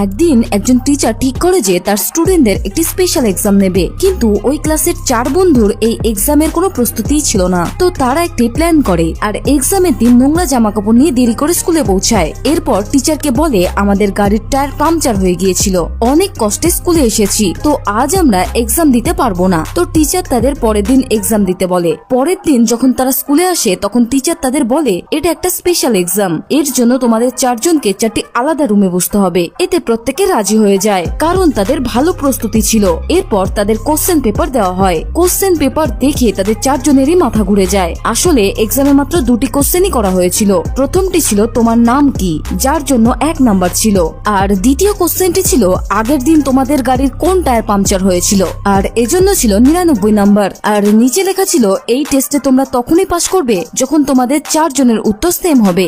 একদিন একজন টিচার ঠিক করে যে তার স্টুডেন্টদের একটি স্পেশাল এক্সাম নেবে, কিন্তু ওই ক্লাসের 4 বন্ধুর এই এক্সামের কোনো প্রস্তুতি ছিল না। তো তারা একটি প্ল্যান করে আর এক্সামের দিন নোংরা জামা কাপড় নিয়ে দেরি করে স্কুলে পৌঁছায়। এরপর টিচারকে বলে, আমাদের গাড়ির টায়ার পাংচার হয়ে গিয়েছিল, অনেক কষ্টে স্কুলে এসেছি, তো আজ আমরা এক্সাম দিতে পারবো না। তো টিচার তাদের পরের দিন এক্সাম দিতে বলে। পরের দিন যখন তারা স্কুলে আসে তখন টিচার তাদের বলে, এটা একটা স্পেশাল এক্সাম, এর জন্য তোমাদের 4 জনকে 4টি আলাদা রুমে বসতে হবে। এতে প্রত্যেকে রাজি হয়ে যায়, কারণ তাদের ভালো প্রস্তুতি ছিল। এরপর তাদের কোশ্চেন পেপার দেওয়া হয়। কোশ্চেন পেপার দেখে তাদের 4 জনেরই মাথা ঘুরে যায়। আসলে এক্সামে মাত্র 2টি কোশ্চেনই করা হয়েছিল। প্রথমটি ছিল তোমার নাম কি, যার জন্য 1 নাম্বার ছিল, আর দ্বিতীয় কোশ্চেনটি ছিল আগের দিন তোমাদের গাড়ির কোন টায়ার পাংচার হয়েছিল, আর এজন্য ছিল 99 নাম্বার। আর নিচে লেখা ছিল, এই টেস্টে তোমরা তখনই পাস করবে যখন তোমাদের 4 জনের উত্তর সেম হবে।